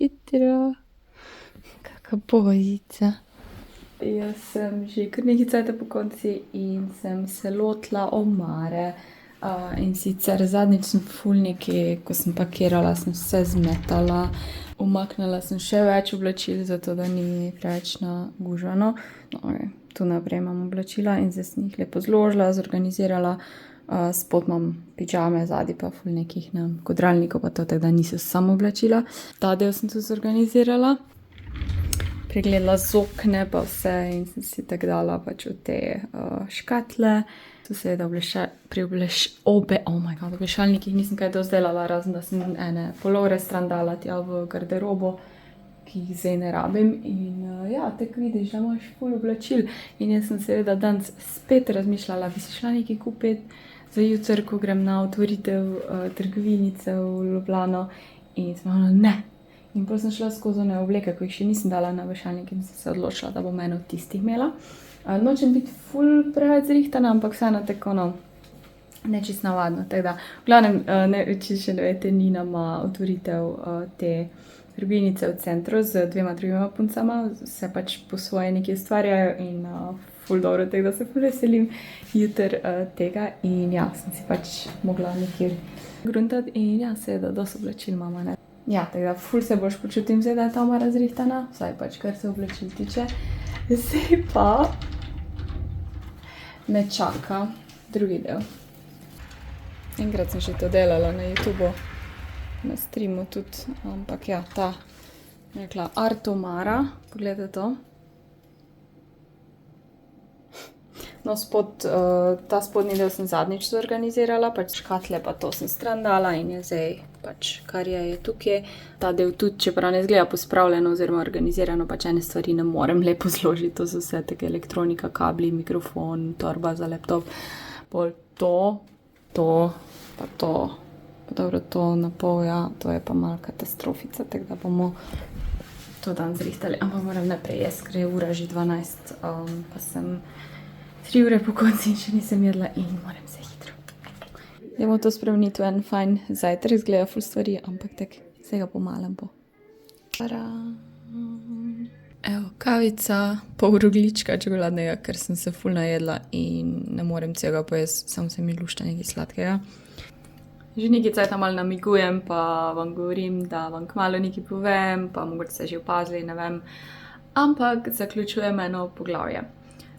hitro. Kaka bojica. Jaz sem že kar nekaj cajta po konci in sem se lotila omare. In sicer zadnjič sem ful nekaj, ko sem pakirala, sem vse zmetala. Umaknila sem še več oblačil, zato da ni preveč nagužano. Tu naprej imam oblačila in zdaj sem jih lepo zložila, zorganizirala. Spod imam pižame, zadaj pa ful nekih kodralnikov, pa to, tako da niso samo oblačila. Ta del sem tu zorganizirala. Pregledala z okne pa vse in sem si tako dala pač v te škatle. Tu seveda pri obešalnikih nisem kaj dozdelala, razen da sem ene pulovre stran dala tja v garderobo, ki jih zdaj ne rabim. In ja, tako vidiš, da imaš ful oblačil. In jaz sem seveda danes spet razmišljala, bi si šla nekaj kupiti za jutri, ko grem na otvoritev trgovinice v Ljubljano. In sem rekla, ne. In potem sem šla skozi one obleke, ko jih še nisem dala na obešalnik in sem se odločila, da bom eno od tistih imela. Nočem biti ful preveč zrihtana, ampak vseeno tako ne čist navadno. Tako da, v glavnem, če še ne veste, Nina ima otvoritev te trgovinice v centru z 2 drugima puncama. Se pač po svoje nekaj ustvarjajo in ful dobro, tako da se ful veselim jutri tega. In ja, sem si pač mogla nekaj gruntati in ja, seveda, dosti oblačil imamo, ne. Ja, tako da ful se boš počutim zdaj, da je Toma razrihtana, vsaj pač kar se oblačil tiče. Zdaj pa me čaka drugi del. Enkrat sem že to delala na YouTubeu, na streamu tudi, ampak ja, ta rekla Art omara, pogledajte to. No, ta spodnji del sem zadnjič zorganizirala, pač škatle pa to sem stran dala in je zdaj pač kar je tukaj. Ta del tudi, čeprav ne izgleda pospravljeno oziroma organizirano, pač ene stvari ne morem lepo zložiti. To so vse take elektronika, kabli, mikrofon, torba za laptop. Pol to, pa to. Pa dobro, to na pol, ja, to je pa malo katastrofica, tako da bomo to dan zrihtali. Ampak moram naprej, jaz ker je ura že 12, pa sem 3 ure po konci in še nisem jedla in moram se hitro. Dajmo to spremeniti v en fajn zajtrk, izgleda ful stvari, ampak tak vsega pomalem bo. Evo, kavica, pol rogljička čokoladnega, ker sem se ful najedla in ne morem celega pojesti, samo se mi lušta nekaj sladkega. Že nekaj cajta malo namigujem, pa vam govorim, da vam kmalu nekaj povem, pa mogoče ste že opazili, ne vem. Ampak zaključujem eno poglavje.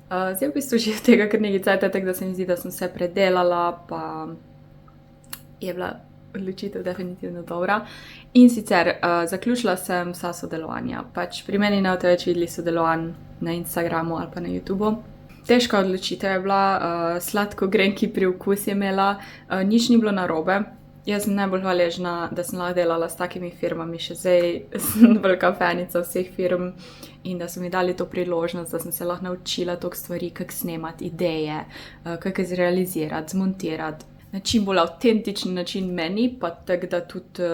Zdaj v bistvu že tega kar nekaj cajta, tako da se mi zdi, da sem vse predelala, pa je bila odločitev definitivno dobra. In sicer zaključila sem vsa sodelovanja. Pač pri meni ne boste več videli sodelovanj na Instagramu ali pa na YouTubeu. Težka odločitev je bila, sladko grenki priokus je imela, nič ni bilo narobe. Jaz sem najbolj hvaležna, da sem lahko delala s takimi firmami, še zdaj sem velika fanica vseh firm in da so mi dali to priložnost, da sem se lahko naučila toliko stvari, kako snemati ideje, kako zrealizirati, zmontirati. Na čim bolj avtentičen način meni, pa tako da tudi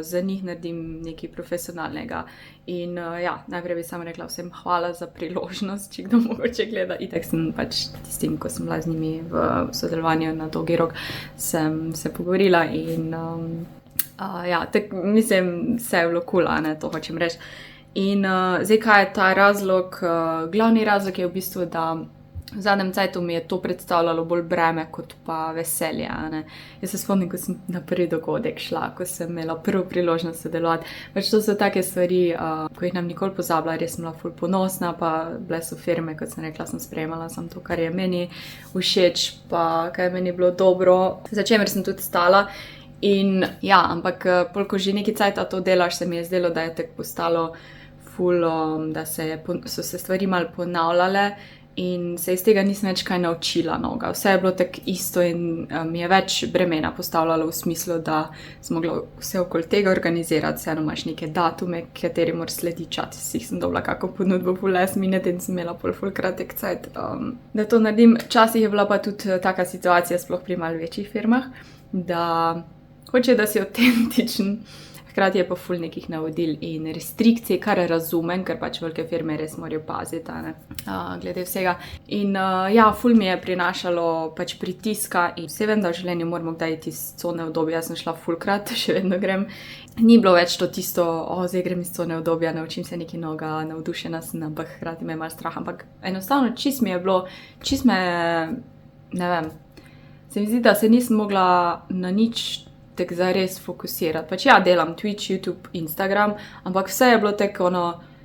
za njih naredim nekaj profesionalnega. In ja, najprej bi samo rekla vsem hvala za priložnost, če kdo mogoče gleda. Itak sem pač tistim, ko sem bila z njimi v sodelovanju na Dolgi rok, sem se pogovorila in ja, tako mislim, vse je bilo cool, ne, to hočem reči. In zdaj, kaj je ta razlog? Glavni razlog je v bistvu, da v zadnjem cajtu mi je to predstavljalo bolj breme kot pa veselje, ne. Jaz se spomnim, ko sem na prvi dogodek šla, ko sem imela prvo priložnost sodelovati. Pač to so take stvari, ko jih nam nikoli pozabila, res sem bila ful ponosna, pa bile so firme, kot sem rekla, sem sprejemala samo to, kar je meni všeč, pa kaj je meni bilo dobro, za čemer sem tudi stala. In ja, ampak pol, ko že nekaj cajta to delaš, se mi je zdelo, da je tako postalo ful, da so se stvari malo ponavljale. In se iz tega nisem več kaj naučila novega. Vse je bilo tako isto in mi je več bremena postavljalo v smislu, da sem mogla vse okoli tega organizirati. Vseeno imaš neke datume, kateri moraš slediti, včasih sem dobila kako ponudbo full last minute in sem imela ful kratek cajt, da to naredim. Včasih je bila pa tudi taka situacija, sploh pri malo večjih firmah, da hoče, da si avtentičen, Hkrati je pa ful nekih navodil in restrikcij, kar razumem, ker pač velike firme res morajo paziti, glede vsega. In ja, ful mi je prinašalo pač pritiska in vse vem, da v življenju moramo kdaj iti iz cone udobja. Jaz sem šla fulkrat, še vedno grem. Ni bilo več to tisto, zdaj grem iz cone udobja, naučim se nekaj novega, navdušena sem, ampak hkrati me je malo strah. Ampak enostavno čist mi je bilo, ne vem, se mi zdi, da se nisem mogla na nič tako zares fokusirati. Pač ja, delam Twitch, YouTube, Instagram, ampak vse je bilo tako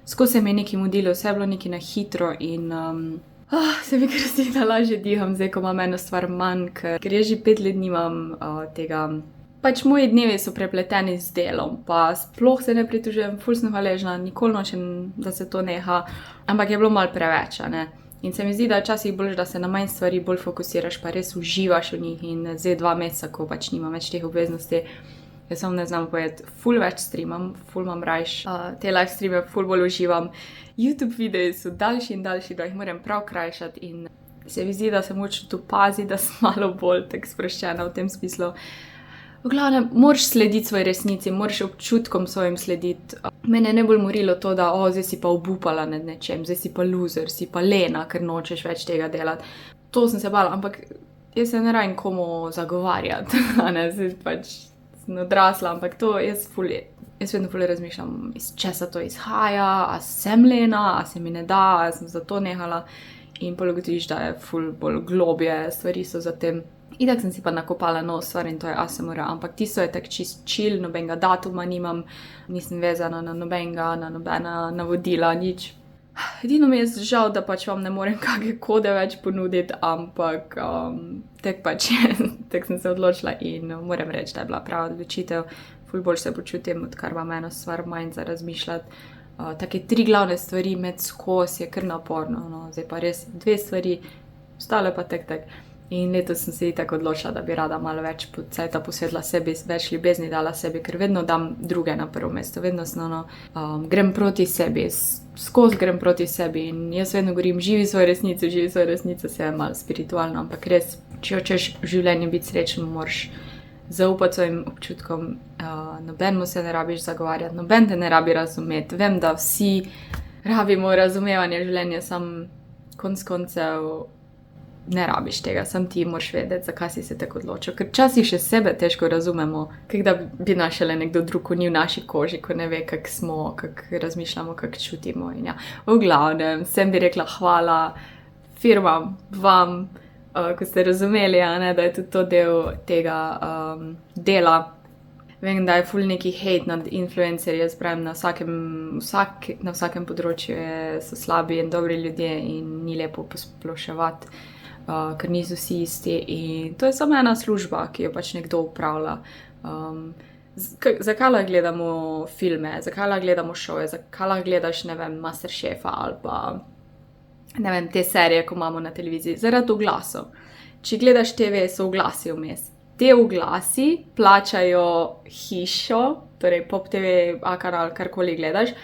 skozi se mi je nekaj mudilo, vse je bilo nekaj na hitro in se mi kar zdi, da lažje diham zdaj, ko imam eno stvar manj, ker jaz že 5 let nimam tega. Pač moji dnevi so prepleteni z delom, pa sploh se ne pritožujem, ful sem hvaležna, nikoli nočem, da se to neha, ampak je bilo malo preveč, ne. In se mi zdi, da je včasih bolj, da se na manj stvari bolj fokusiraš, pa res uživaš v njih in zdaj 2 meseca, ko pač nimam več teh obveznosti, jaz samo ne znam povedati, ful več streamam, ful imam rajš, te live streame ful bolj uživam, YouTube videi so daljši in daljši, da jih moram prav krajšati in se mi zdi, da se moč tu pazi, da sem malo bolj tak sproščena v tem smislu. V glavnem, moraš slediti svoji resnici, moraš občutkom svojim slediti. Mene je najbolj morilo to, da zdaj si pa obupala nad nečem, zdaj si pa loser, si pa lena, ker nočeš več tega delati. To sem se bala, ampak jaz se ne rabim komu zagovarjati, zdaj pač sem odrasla, ampak to jaz vedno ful razmišljam, iz česa to izhaja, a sem lena, a se mi ne da, a sem zato nehala in pol ugotoviš, da je ful bolj globje, stvari so za tem. Itak sem si pa nakopala nov stvar in to je ASMR, ampak tisto je tak čist chill, nobenega datuma nimam, nisem vezana na nobenega, na nobena navodila, nič. Edino mi je žal, da pač vam ne morem kakšne kode več ponuditi, ampak tek pač tek sem se odločila in moram reči, da je bila prava odločitev. Ful bolj se počutim, odkar imam eno stvar manj za razmišljati. Take 3 glavne stvari med skozi je kar naporno, zdaj pa res 2 stvari, ostale pa tek. In letos sem se itak odločila, da bi rada malo več cajta posvetila sebi, več ljubezni dala sebi, ker vedno dam druge na prvo mesto, vedno grem proti sebi, skozi grem proti sebi in jaz vedno govorim, živi svojo resnico, se je malo spiritualno, ampak res, če hočeš v življenju biti srečen, moraš zaupati svojim občutkom, nobenemu se ne rabiš zagovarjati, noben te ne rabi razumeti, vem, da vsi rabimo razumevanje življenja, sam konec koncev ne rabiš tega, sam ti moraš vedeti, zakaj si se tako odločil, ker včasih še sebe težko razumemo, kak da bi našele nekdo drug, ko ni v naši koži, ko ne ve, kak smo, kak razmišljamo, kak čutimo in ja. V glavnem, sem bi rekla hvala firmam, vam, ko ste razumeli, da je tudi to del tega dela. Vem, da je ful neki hate nad influencerji, jaz pravim, na vsakem področju so slabi in dobri ljudje in ni lepo posploševati, ker niso vsi isti in to je samo ena služba, ki jo pač nekdo upravlja. Zakaj lahko gledamo filme, zakaj lahko gledamo šove, zakaj lahko gledaš, ne vem, Masterchefa ali pa, ne vem, te serije, ko imamo na televiziji, zaradi oglasov. Če gledaš TV, so oglasi vmes. Te oglasi plačajo hišo, torej Pop TV, A-kanal, karkoli gledaš,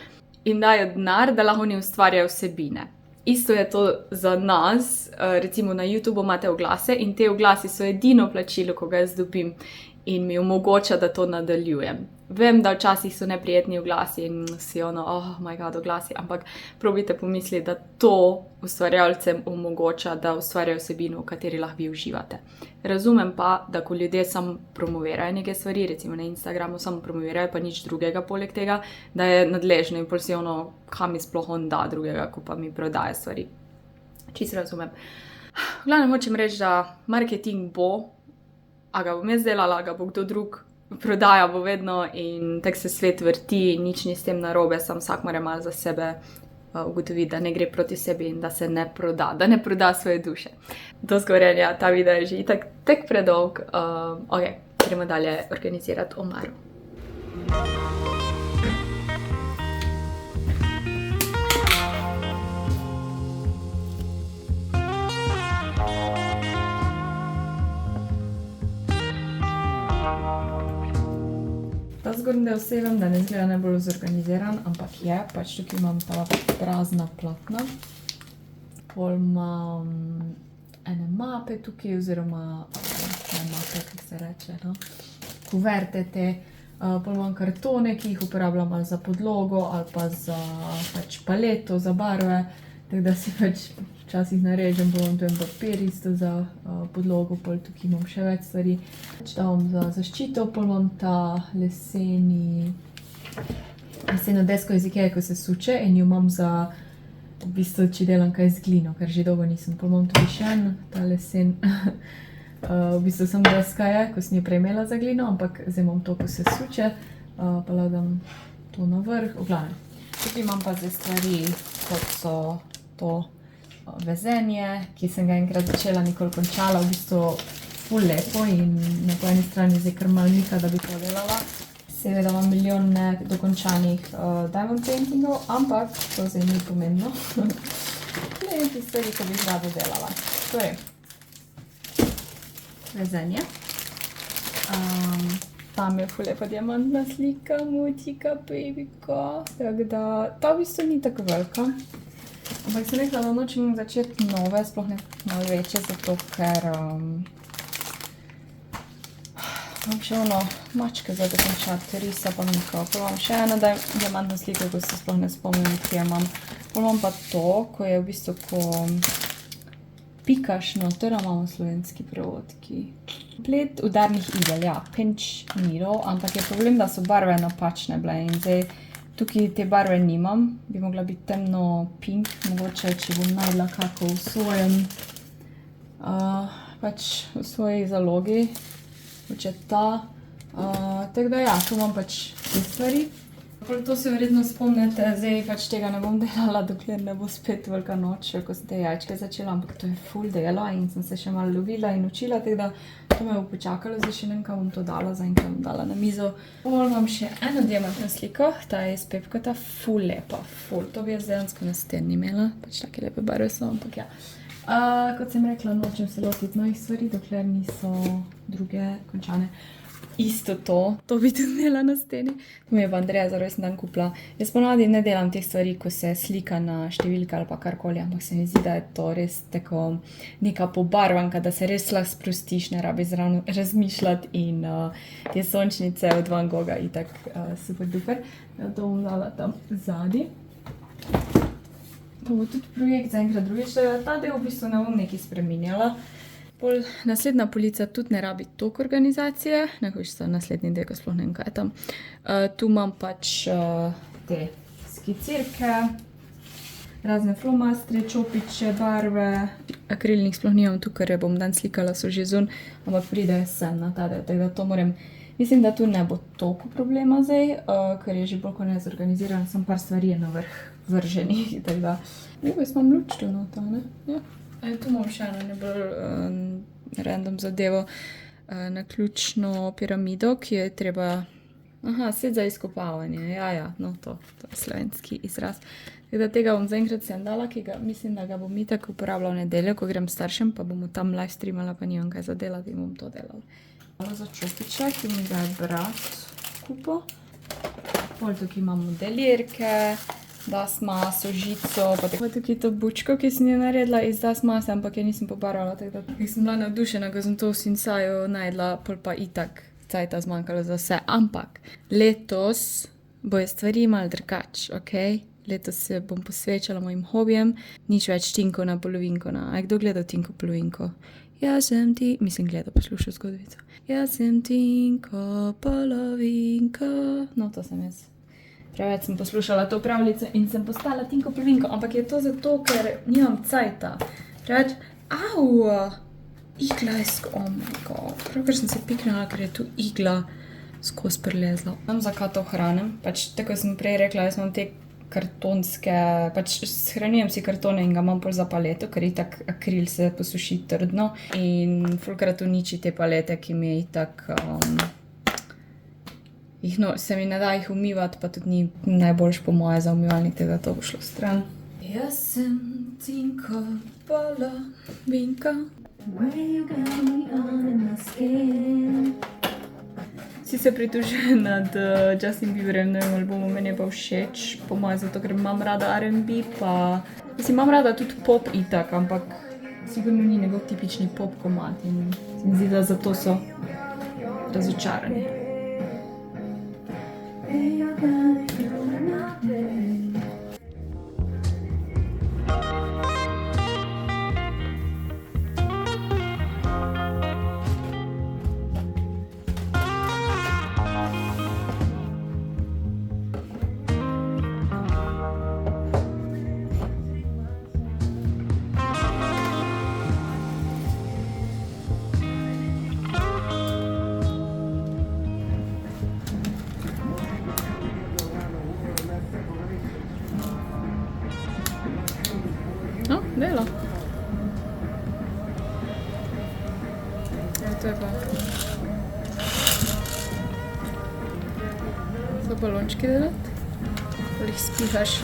in dajo denar, da lahko oni ustvarjajo vsebine. Isto je to za nas, recimo na YouTubeu imate oglase in te oglasi so edino plačilo, ko ga jaz dobim in mi omogoča, da to nadaljujem. Vem, da včasih so neprijetni oglasi in si oh my god, oglasi, ampak probajte pomisliti, da to ustvarjalcem omogoča, da ustvarjajo vsebino, v kateri lahko vi uživate. Razumem pa, da ko ljudje samo promovirajo neke stvari, recimo na Instagramu samo promovirajo, pa nič drugega poleg tega, da je nadležno in si kam mi sploh on da drugega, ko pa mi prodaje stvari. Čisto razumem. V glavnem hočem reči, da marketing bo, a ga bom jaz delala, a ga bo kdo drug, prodaja bo vedno in tako se svet vrti, nič ni s tem narobe, sam vsak mora malo za sebe ugotoviti, da ne gre proti sebi in da se ne proda, da ne proda svoje duše. Do zgovorjenja, ta video je že itak tek predolg. Ok, gremo dalje organizirati omaro. Ta zgornji del vse vem, da ne izgleda najbolj zorganiziran, ampak je, pač tukaj imam ta prazna platna. Pol imam ene mape tukaj, oziroma ne mape, kako se reče, no, kuverte te. Pol imam kartone, ki jih uporabljam ali za podlogo ali pa za pač paleto, za barve, tako da si pač včasih narežem, pol imam tu en papir isto za podlogo, pol tukaj imam še več stvari. Pač davam za zaščito, pol imam ta leseno desko iz Ikea, ko se suče in jo imam za, v bistvu, če delam kaj z glino, ker že dolgo nisem. Pol imam tudi še en, ta lesen, v bistvu sem deska je, ko sem jo prej imela za glino, ampak zdaj imam to, ko se suče, pa lahko to na vrh, v glavnem. Tukaj imam pa zdaj stvari, kot so to vezenje, ki sem ga enkrat začela, nikoli končala, v bistvu ful lepo in na po eni strani zdaj kar malo mika, da bi to delala. Seveda imam milijon nedokončanih diamond paintingov, ampak to zdaj ni pomembno. Ne nekaj stvari, ko bi rada delala. Torej, vezenje. Tam je ful lepa diamantna slika, mutika, babyka, tako da ta v bistvu ni tako velika. Ampak sem rekla, da nočem začeti nove, sploh ne malo večje, zato ker imam še ono mačke za dokončati, risa pa mika. Pol imam še eno diamantno sliko, ko se sploh ne spomnim, kje imam. Pol imam pa to, ko je v bistvu, ko pikaš noter, imamo slovenski prevodki. Plet udarnih igel, ja, pinch needle, ampak je problem, da so barve napačne bile in zdaj tukaj te barve nimam, bi mogla biti temno pink, mogoče, če bom najdla kako v svojem, pač v svoji zalogi. Mogoče ta, tako da ja, tu imam pač te stvari. To se verjetno spomnite, zdaj pač tega ne bom delala, dokler ne bo spet velika noč, ko sem te jajčke začela, ampak to je ful dela in sem se še malo lovila in učila, tako da to me bo počakalo, zdaj še nekaj bom to dala, zaenkrat bom dala na mizo. Pol imam še eno diamantno sliko, ta je iz Pepkota, ful lepa, ful, to bi jaz dejansko na steni imela, pač take lepe barve so, ampak ja. Kot sem rekla, nočem se lotiti novih stvari, dokler niso druge končane. Isto to bi tudi imela na steni. To mi je pa Andreja za rojstni dan kupila. Jaz ponavadi ne delam teh stvari, ko se slika na številke ali pa karkoli, ampak se mi zdi, da je to res tako neka pobarvanka, da se res lahko sprostiš, ne rabi zraven razmišljati in te sončnice od Van Gogha itak super duper. To bom dala tam zadaj. To bo tudi projekt zaenkrat drugič, ta del v bistvu ne bom nekaj spreminjala. Pol naslednja polica tudi ne rabi toliko organizacije, nekoč so naslednji del, ko sploh ne vem, kaj je tam. Tu imam pač te skicirke, razne flomastre, čopiče, barve. Akrilnih sploh nimam tu, ker bom dan slikala, so že zun, ampak pride sem na ta del, tako da to moram. Mislim, da tu ne bo toliko problema zdaj, ker je že bolj kot nezorganiziran, sem par stvari je na vrh vrženih, tako da. Jaz imam luč tu nota, ne? Ja. Tu imam še eno najbolj random zadevo, naključno piramido, ki je treba, set za izkopavanje, ja, no to je slovenski izraz. Tako da tega bom zaenkrat sem dala, ki ga mislim, da ga bom itak uporabljala v nedeljo, ko grem staršem, pa bomo tam live streamala, pa nimam kaj za delati in bom to delala. Za čopiča, ki mi ga je brat kupil. Pol tukaj imam modelirke, dasmaso, žico, pa tukaj to bučko, ki sem jo naredila iz dasmase, ampak jo nisem pobarvala, tako da sem bila navdušena, ko sem to v Sinsaju najdla, pol pa itak cajta zmanjkalo za vse, ampak letos bojo stvari malo drugače, okej? Letos se bom posvečala mojim hobijem, nič več Tinko na polovinko, a je kdo gledal Tinko polovinko? Jaz sem ti, mislim gledal, poslušal zgodbico. Jaz sem Tinko polovinko, no to sem jaz. Preveč sem poslušala to pravljico in sem postala Tinko polovinko, ampak je to zato, ker nimam cajta. Preveč, igla je oh my god, pravkar sem se piknila, ker je tu igla skozi prelezla. Vem, zakaj to hranim, pač tako sem prej rekla, jaz imam te kartonske, pač shranjujem si kartone in ga imam pol za paleto, ker itak akril se posuši trdno in fulkrat uniči te palete, ki mi je itak, se mi ne da jih umivati, pa tudi ni najboljš po moje za umivalnik, tega to bo šlo stran. Jaz sem Tinko polovinka. Where you got me on in my skin. Vsi se pritožujejo nad Justin Bieberjem, novim albumom, meni je pa všeč, po moje zato, ker imam rada R&B, pa mislim, imam rada tudi pop itak, ampak sigurno ni njegov tipični pop komad in se mi zdi, da zato so razočarani. No, dela. Ja, to je pa. So balončki delati? Ali jih spihaš?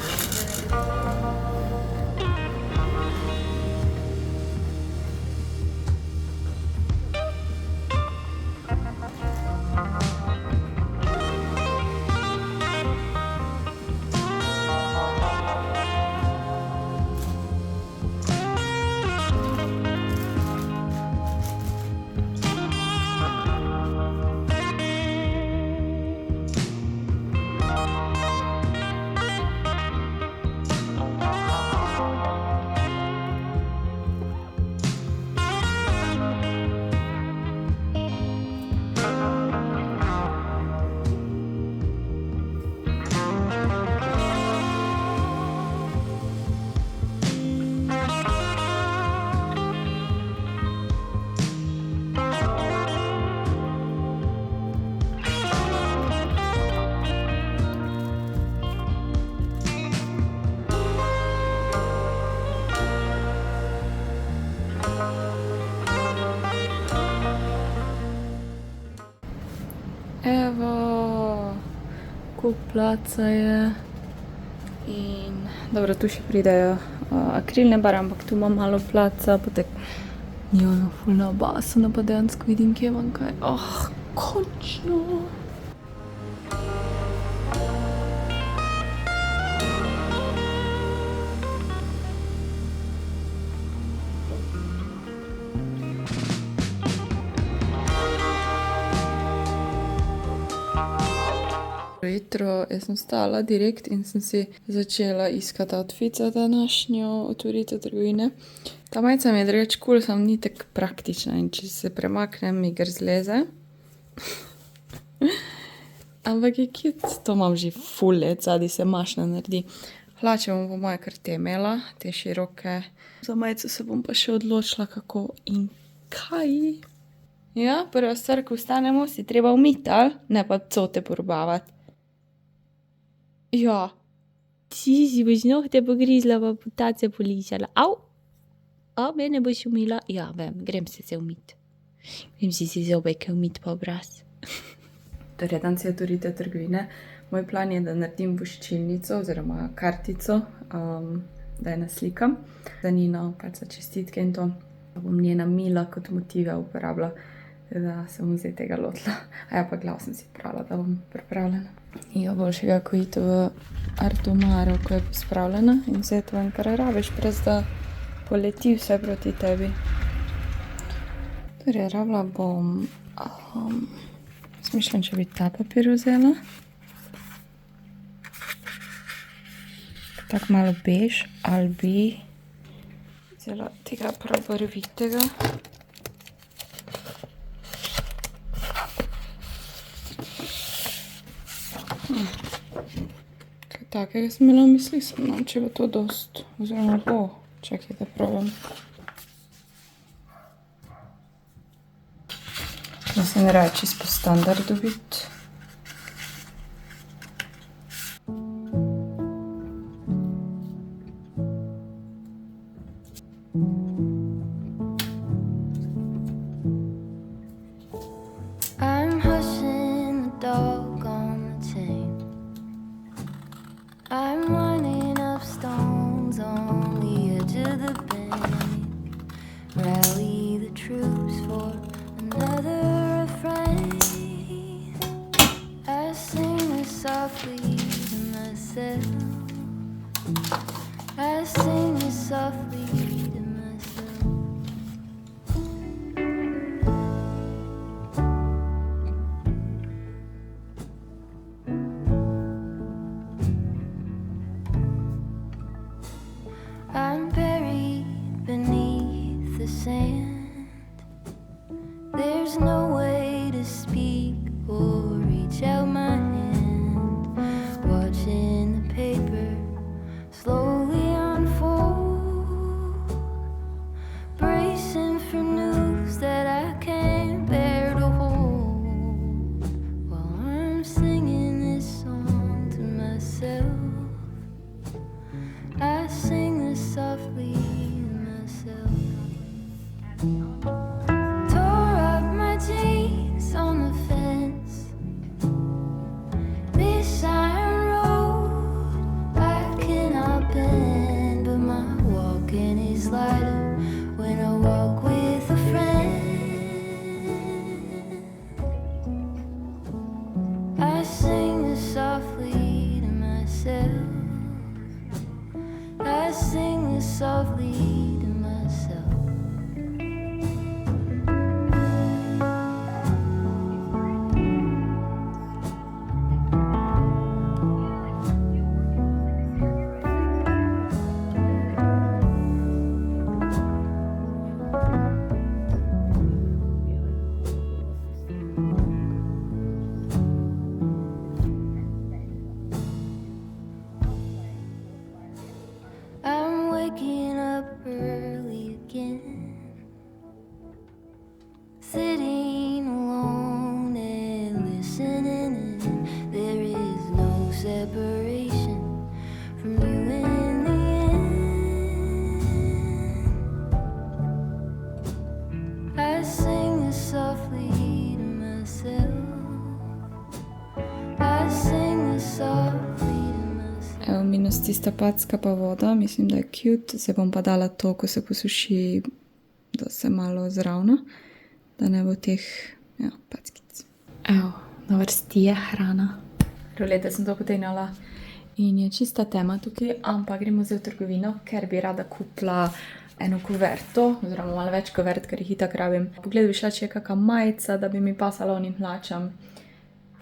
Evo, koliko placa je. In dobro, tu še pridejo akrilne bare, ampak tu imam malo placa, potek njo ful na basu, pa dejansko vidim, kje vam kaj. Končno! Jutro jaz sem stala direkt in sem si začela iskati outfit za današnjo otvoritev trgovine. Ta majica mi je drugače cool, samo ni tako praktična in če se premaknem, mi gr zleze. Ampak je cute, to imam že ful let, zadaj se mašna naredi. Hlače bom po moje kar te imela, te široke. Za majico se bom pa še odločila, kako in kaj. Ja, prva stvar, ko vstanemo, si treba umiti, ali? Ne pa cote porubavati. Ja. Ti si boš nohte pogrizla pa tace poličala. Au! A, mene boš umila? Ja, vem, grem se umit. Grem si zobejke umit pa obraz. Torej, danes je otvoritev trgovine. Moj plan je, da naredim voščilnico oziroma kartico, da je naslikam. Za Nino, pač za čestitke in to. Da bom njena mila kot motive uporabila, da se bom zdaj tega lotila. A ja, pa glav sem si pravila, da bom pripravljena. Jo, boljšega, ko iti v Artomaro, ko je pospravljena in vzeti ven, kar rabiš, brez da poleti vse proti tebi. Torej, rabila bom, smišljam, če bi ta papir vzela. Tako malo bež, ali bi vzela tega prav barvitega. Kaj takega sem imela v misli, sem če bo to dost, oziroma bo. Čakaj, da probam. Da se ne raje čisto po standardu biti. I'm hushing the dog on the chain. I'm lining up stones on the edge of the bank. Rally the troops for another refrain. hand. There's no way to speak or reach out my hand. Watching the paper slowly unfold, bracing for news that I can't bear to hold. While I'm singing this song to myself, I sing this softly to myself. Tore up my jeans on the fence. This iron road I cannot bend, but my walking is lighter when I walk with a friend. I sing this softly to myself. I sing this softly to myself. I'm waking up early again, sitting alone and listening in. There is no separation from you in the end. I sing this softly to myself. I sing this softly to myself. Evo, minus tista packa pa voda, mislim, da je cute. Se bom pa dala to, ko se posuši, da se malo zravna, da ne bo teh, ja, packic. Evo, na vrsti je hrana. Rolete sem to potegnala in je čista tema tukaj, ampak gremo zdaj v trgovino, ker bi rada kupila eno kuverto, oziroma malo več kuvert, ker jih itak rabim. Pogled bi šla, če je kakšna majica, da bi mi pasala onim hlačam.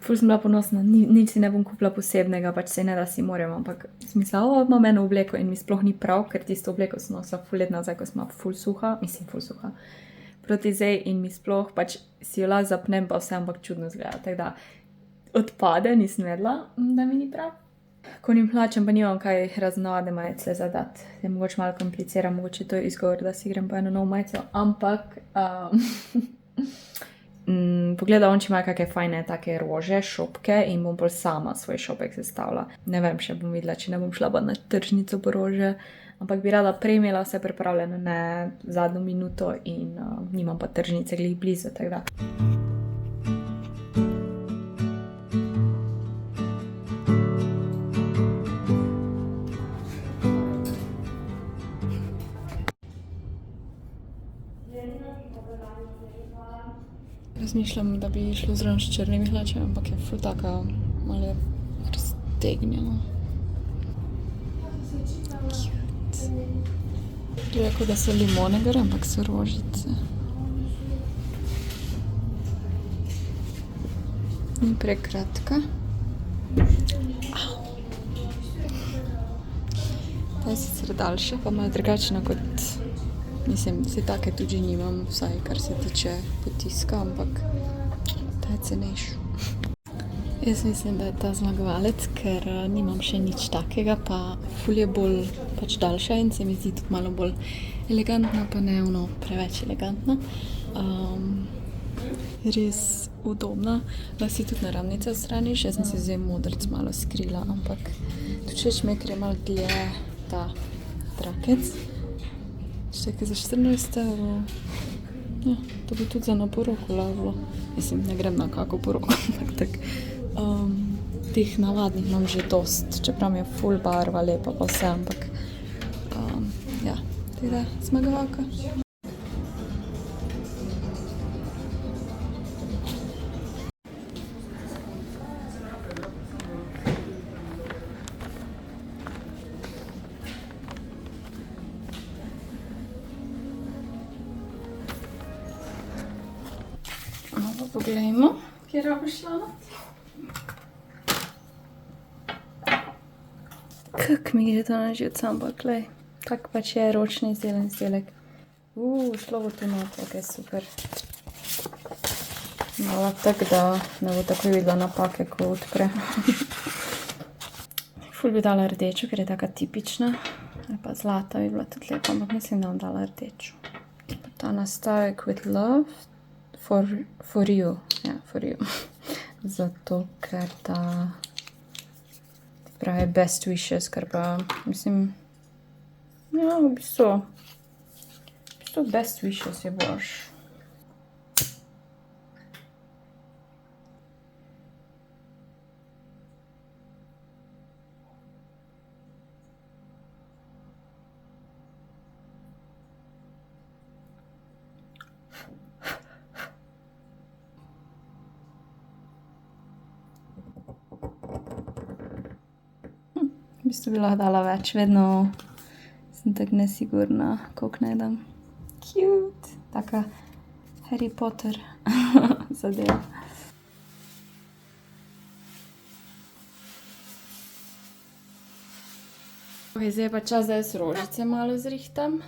Ful sem bila ponosna, nič si ne bom kupila posebnega, pač se ne da si moram, ampak sem mislila, imam eno obleko in mi sploh ni prav, ker tisto obleko sem nosila ful let nazaj, ko sem bila ful suha, proti zdaj in mi sploh, pač si jo lahko zapnem pa vse, ampak čudno izgleda, tako da odpade, nisem vedela, da mi ni prav. Ko njim hlačem pa nimam kaj raznavade majice za dati, je mogoče malo komplicira, mogoče to je izgovor, da si grem po eno novo majico, ampak pogledala on, če ima kakšne fajne take rože, šopke in bom bolj sama svoj šopek sestavila. Ne vem, še bom videla, če ne bom šla pa na tržnico po rože, ampak bi rada prej imela vse pripravljeno, ne zadnjo minuto in nimam pa tržnice glih blizu, tako da. Razmišljam, da bi šlo zraven s črnimi hlačami, ampak je ful taka malo raztegnjena. Cute. Gleda, kot da so limone gor, ampak so rožice. Ni prekratka. Ta je sicer daljša, pa malo drugačna kot... Mislim, se take tudi nimam, vsaj kar se tiče potiska, ampak ta je cenejši. Jaz mislim, da je ta zmagovalec, ker nimam še nič takega, pa ful je bolj pač daljša in se mi zdi tudi malo bolj elegantna, pa ne ono preveč elegantna. Res udobna, lahko si tudi naramnice odstraniš, jaz sem si zdaj modrc malo skrila, ampak tudi všeč mi je, ker je malo dlje ta trakec. Čekaj, za 14 €. Ja, to bi tudi za na poroko lahko. Mislim, ne grem na kako poroko, ampak tak. Teh navadnih imam že dost, čeprav mi je ful barva lepa pa vse, ampak ja, tega zmagovalka. Poglejmo, kje bo šla. Kak mi gre to na živce, ampak glej, tak pač je ročni izdelan izdelek. šlo bo tu not, ok, super. Malo tako, da ne bo tako videla napake, ko odpre. Ful bi dala rdečo, ker je taka tipična. Ali pa zlata bi bila tudi lepa, ampak mislim, da bom dala rdečo. Ta nastavek with love for you. Ja, for you. Zato, ker ta pravi best wishes, ker pa, mislim, ja, v bistvu best wishes je boš. V bistvu bi lahko dala več, vedno sem tako nesigurna, koliko naj dam. Cute, taka Harry Potter zadeva. Ok, zdaj je pa čas, da jaz rožice malo zrihtam.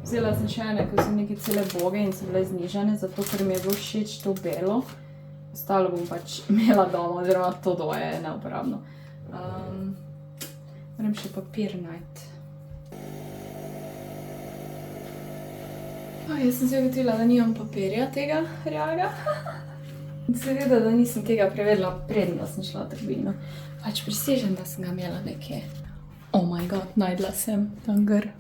Vzela sem še ene, ko so neke cele boge in so bile znižane, zato ker mi je bilo všeč to belo. Ostalo bom pač imela doma, oziroma to dvoje je neuporabno. Moram še papir najti. Jaz sem se ugotovila, da nimam papirja tega rjavega. In seveda, da nisem tega prevedla preden, da sem šla v trgovino. Pač prisežem, da sem ga imela nekje. Oh my god, najdla sem tanger.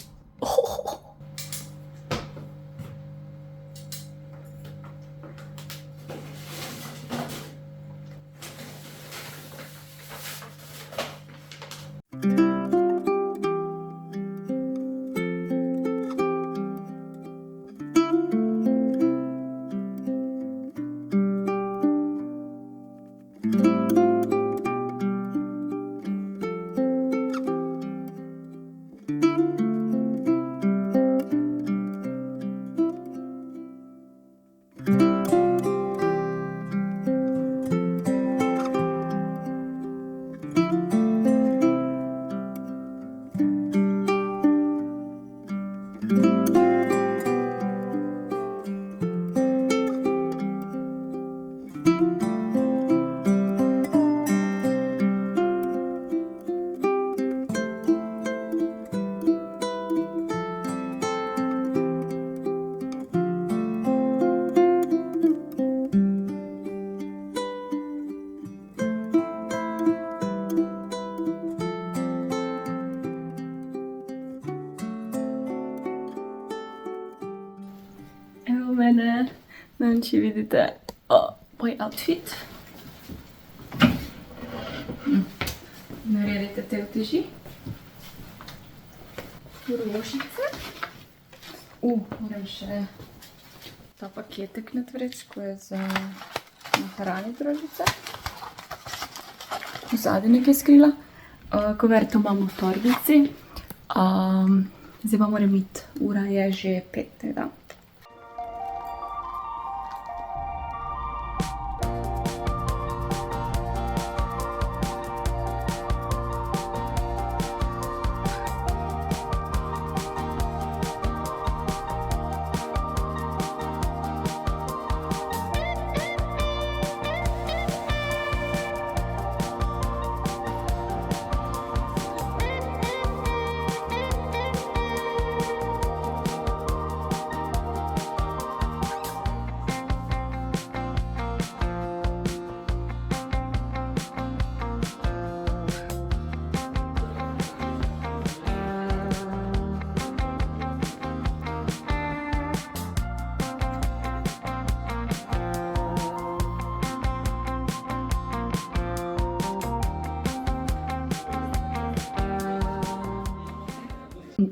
Evo mene, ne vem, če vidite moj outfit. Naredite te uteži. Rožice. Moram še ta paketek natvreti, ko je za nahraniti rožice. V zadnji nekaj skrila. Kuverto imamo v torbici. Zdaj pa moram iti. Ura je že 5, da.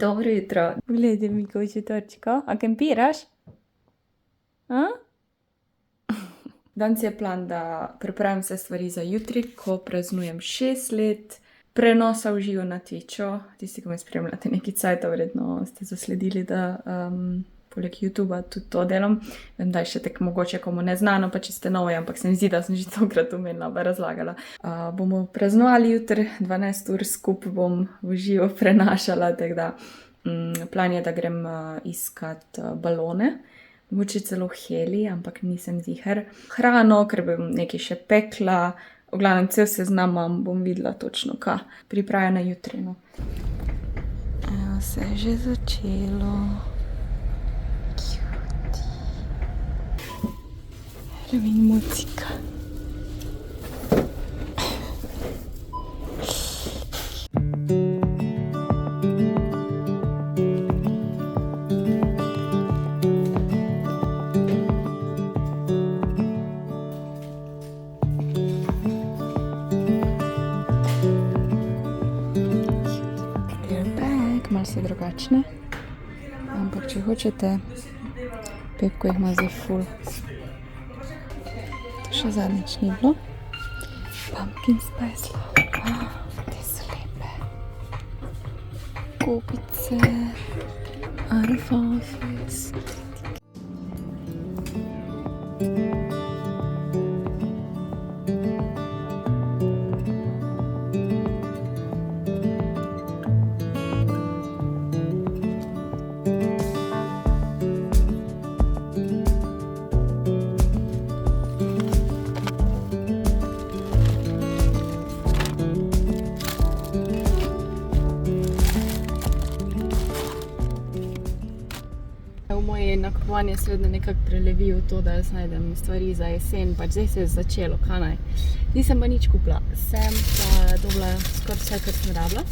Dobro jutro. Gledaj mi koče torčko. A kempiraš? Danes je plan, da pripravim vse stvari za jutri, ko praznujem 6 let prenosa v živo na Twitchu. Tisti, ki me spremljate nekaj cajta, verjetno ste zasledili, da poleg YouTubea tudi to delam. Vem, da je še tako mogoče komu neznano, pa če ste novi, ampak se mi zdi, da sem že tokrat omenila, pa razlagala. Bomo praznovali jutri, 12 ur skupaj bom v živo prenašala, tako da Plan je, da grem iskat balone, mogoče celo heli, ampak nisem ziher. Hrano, ker bom nekaj še pekla, v glavnem cel seznam imam, bom videla točno, kaj pripravlja na jutri. No. Evo, se je že začelo. Halloween muzika. Malo so drugačne, ampak če hočete, Pepko jih ima zdaj ful. To še zadnjič ni bilo. Pumpkin spice lava, te so lepe. Gobice, arfafis. Moje nakupovanje se vedno nekako prelevi v to, da jaz najdem stvari za jesen, pač zdaj se je začelo, kaj naj. Nisem pa nič kupila, sem pa dobila skoraj vse, kar sem rabila.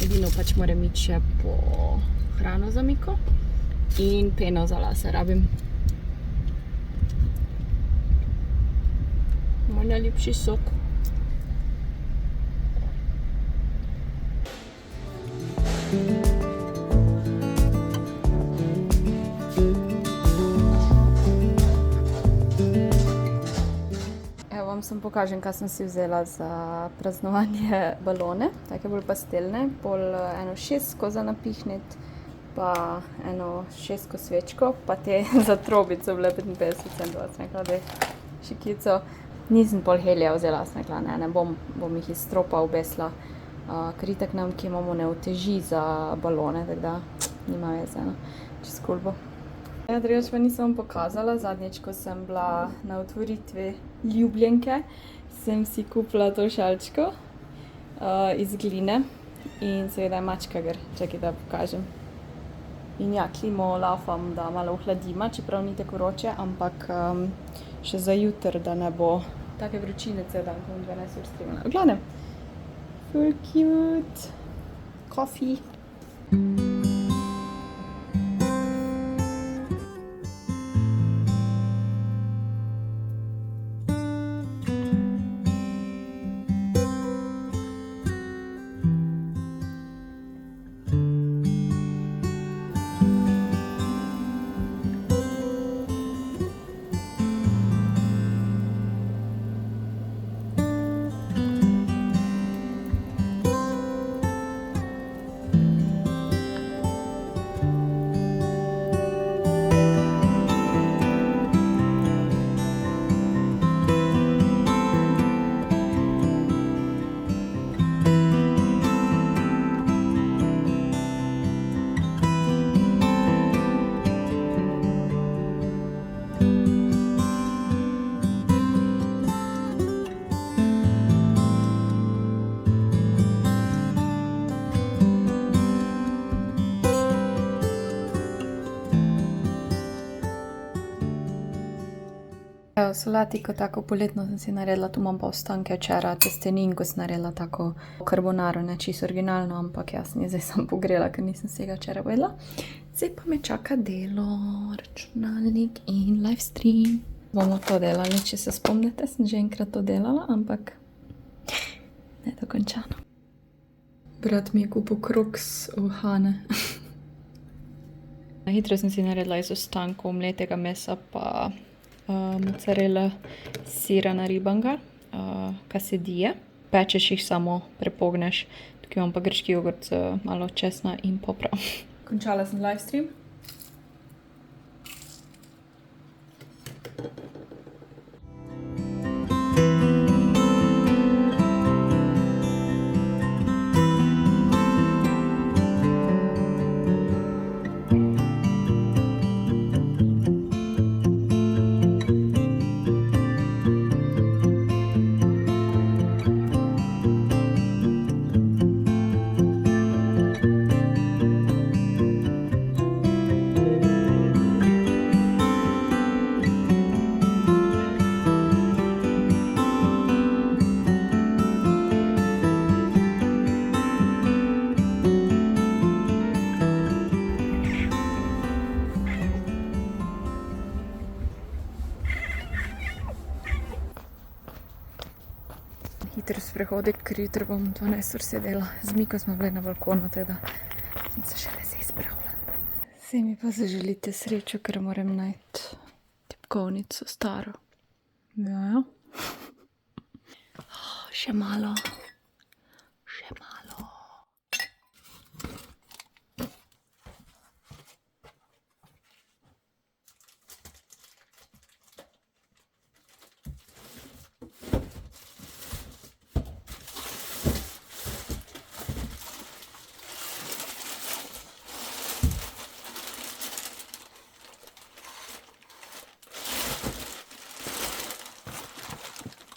Edino pač moram iti še po hrano za Miko in peno za lase rabim. Moj najljubši sok. Vam sem pokažem, kaj sem si vzela za praznovanje balone, take bolj pastelne, pol eno šestko za napihniti, pa eno šestko svečko, pa te za trobico bile 55 centov, sem rekla, da je šikico. Nisem pol helija vzela, sem rekla, ne bom jih iz stropa obesla, ker itak nam, ki imamo, ne oteži za balone, tako da nima veze, no, čez kul bo. Ja, drugače pa nisem vam pokazala, zadnjič, ko sem bila na otvoritvi Ljubljenke, sem si kupila to šalčko iz gline in seveda je mačka gor, čakaj, da pokažem. In ja, klimo laufam, da malo ohladima, čeprav ni tako vroče, ampak še za jutr, da ne bo take vročine cel dan, ko bom 12 ur streamala. V glavnem, full cute, coffee. Evo, salatiko tako poletno sem si naredila, tu imam pa ostanke včeraj testenin, ko sem naredila tako carbonaro, ne čisto originalno, ampak jasno, zdaj sem pogrela, ker nisem vsega včeraj pojedla. Zdaj pa me čaka delo, računalnik in livestream. Bomo to delali, če se spomnite, sem že enkrat to delala, ampak ne dokončano. Brat mi je kupil Crocs uhane. Hitro sem si naredila iz ostankov mletega mesa pa mozzarella sira naribanga, quesadille. Pečeš jih samo, prepogneš. Tukaj imam pa grški jogurt z malo česna in popra. Končala sem livestream. hiter sprehodek, ker jutro bom 12 ur sedela. Z Miko smo bili na balkonu, teda sem se šele zdaj spravila. Vse mi pa zaželite srečo, ker moram najti tipkovnico staro. Ja. Še malo. Še malo.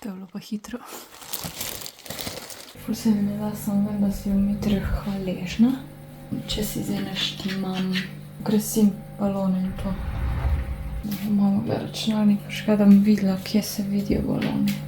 To je bilo pa hitro. Ful se mi ne da, samo vem, da si v mitrih hvaležna. Če si zdaj naštimam, krasim balone in to. Malo ga računalnika, še da bom videla, kje se vidijo baloni.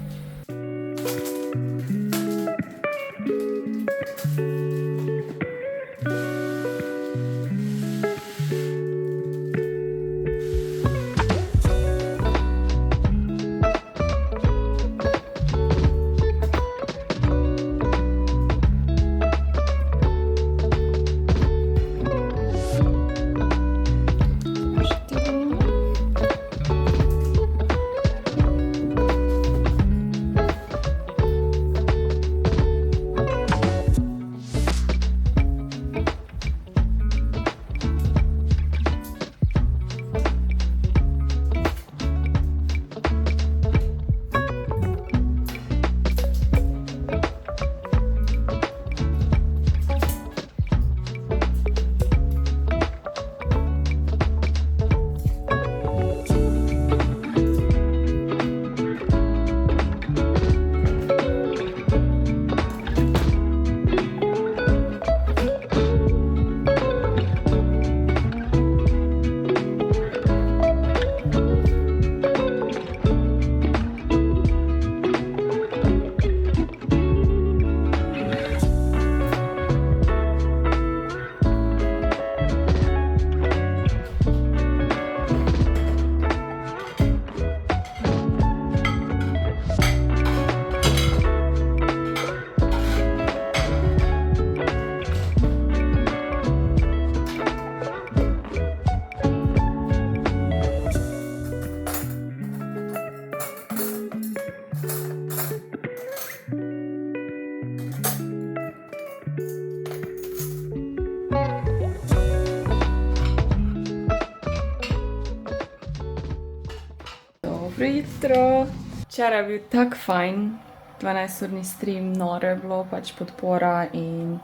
Dobro jutro. Včeraj je bil tak fajn, 12-urni stream, noro je bilo, pač podpora in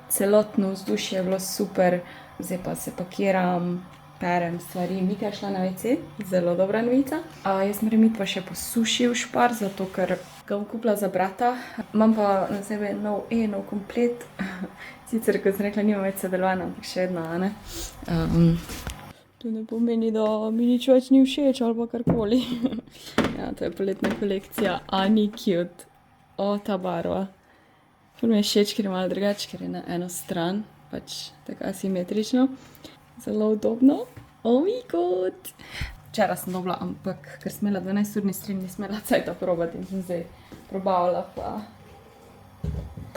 celotno vzdušje je bilo super. Zdaj pa se pakiram, perem stvari. Mika je šla na WC, zelo dobra novica. Jaz moram iti pa še po suši v Špar, zato ker ga bom kupila za brata. Imam pa na sebe nov komplet. Sicer, kot sem rekla, nimam več sodelovanja, ampak še vedno, ne? To ne pomeni, da mi nič več ni všeč ali pa karkoli. Ja, to je poletna kolekcija Ani Cute. O, ta barva. Ful mi je všeč, ker je malo drugače, ker je na eno stran, pač tako asimetrično. Zelo udobno. Oh my god! Včeraj sem dobila, ampak ker sem imela 12-urni stream, nisem imela cajta probati in sem zdaj probavala pa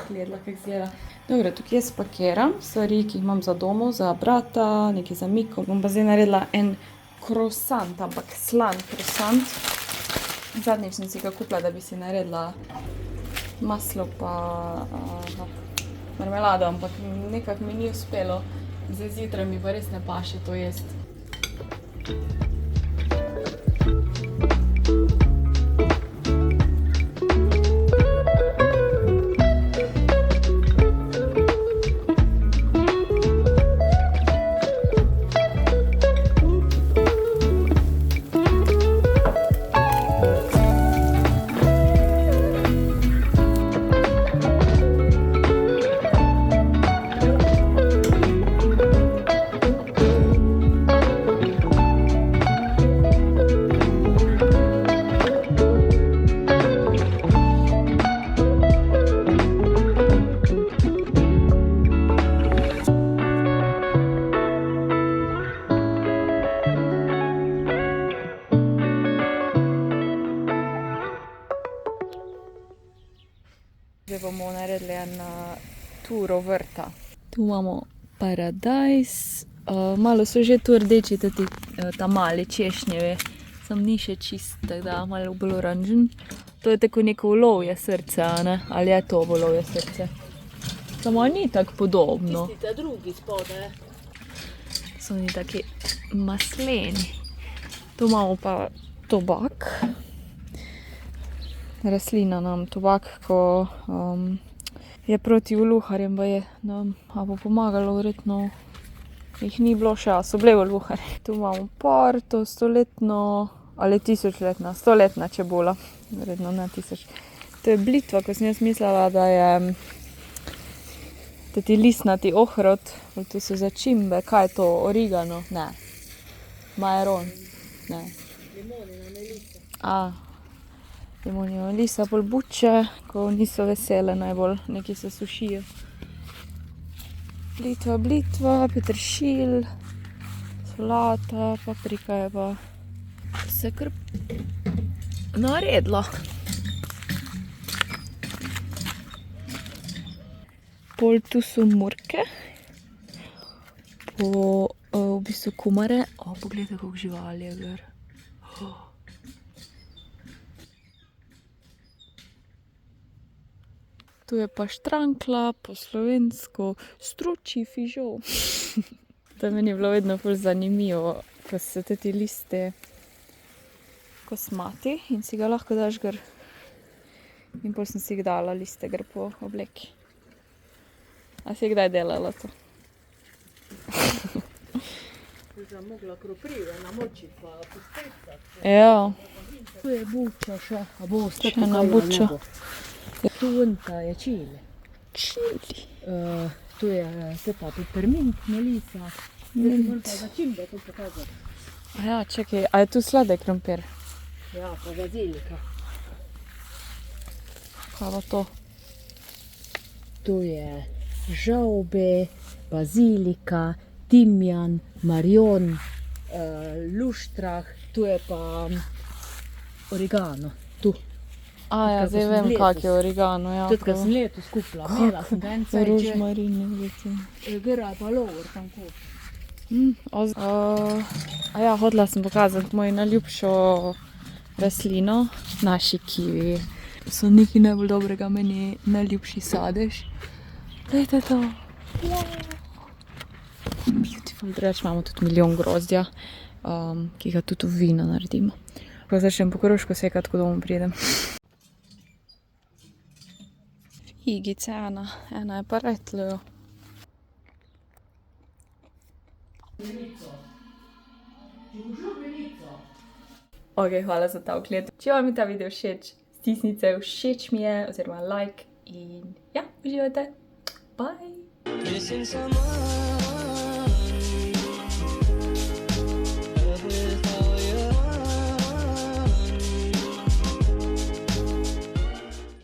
gledala, kako izgleda. Dobro, tukaj jaz pakiram stvari, ki jih imam za domov, za brata, nekaj za Miko. Bom pa zdaj naredila en croissant, ampak slan croissant. Zadnjič sem si ga kupila, da bi si naredila maslo pa marmelado, ampak nekako mi ni uspelo. Zdaj zjutraj mi pa res ne paše to jesti. Zdaj bomo naredili eno turo vrta. Tu imamo paradajz. Malo so že tu rdeči ta mali češnjevi. Sam ni še čist, tako da malo bolj oranžen. To je tako neko volovje srce, a ne? Ali je to volovje srce? Samo ni tako podobno. Tisti ta drugi spode. So oni taki masleni. Tu imamo pa tobak. Rastlina nam tobak, ko je proti voluharjem, pa je nam bo pomagalo, verjetno jih ni bilo še, a so bile voluharje. Tu imamo porto, 100-letno ali 1000-letna, 100-letna čebula, verjetno ne 1000. To je blitva, ko sem jaz mislila, da je tati listnati ohrot, tu so začimbe, kaj je to, origano, ne, majeron, ne. Limonina melisa. Limonina melisa, bolj buče, ko niso vesele najbolj, neki se sušijo. Blitva, peteršilj, solata, paprika je pa vse kar naredila. Pol tu so murke, v bistvu kumare. Pogledaj, koliko živali je gor. Tu je pa štrankla, po slovensko stročji fižol. To meni je bilo vedno ful zanimivo, ko so te liste kosmati in si ga lahko daš gor. In pol sem si jih dala liste gor po obleki. A si kdaj delala to? Zdaj mogla kroprive namočiti pa postecati. Ja. Tu je buča še, a bo Še ena buča. Tu vunta je čili. Čili. Tu je pa pepermint, melisa. Zdaj moram pa začimbe to pokazati. Ja, čakaj, a je tu sladek krompir? Ja, pa bazilika. Kaj pa to? Tu je žavbe, bazilika, timjan, marjon, luštrah, tu je pa origano, tu. Ja, zdaj vem, kak je origano. Ja, Tudi, ko sem letos kupila, imela sem ga en cajt že. Rožmarine, recimo. Gora je pa lovor tam kup. Ja, hodila sem pokazati mojo najljubšo rastlino, naši kivi. So nekaj najbolj dobrega, meni najljubši sadež. Glejte to. Beautiful. Drugače imamo tudi milijon grozdja, ki ga tudi v vino naredimo. Ko začnem po koroško sekati, ko domov pridem. Figice, ena je pa retlejo. Ok, hvala za ta ogled. Če vam je ta video všeč, stisnite všeč mi je, oziroma like in ja, uživajte. Bye! Missing someone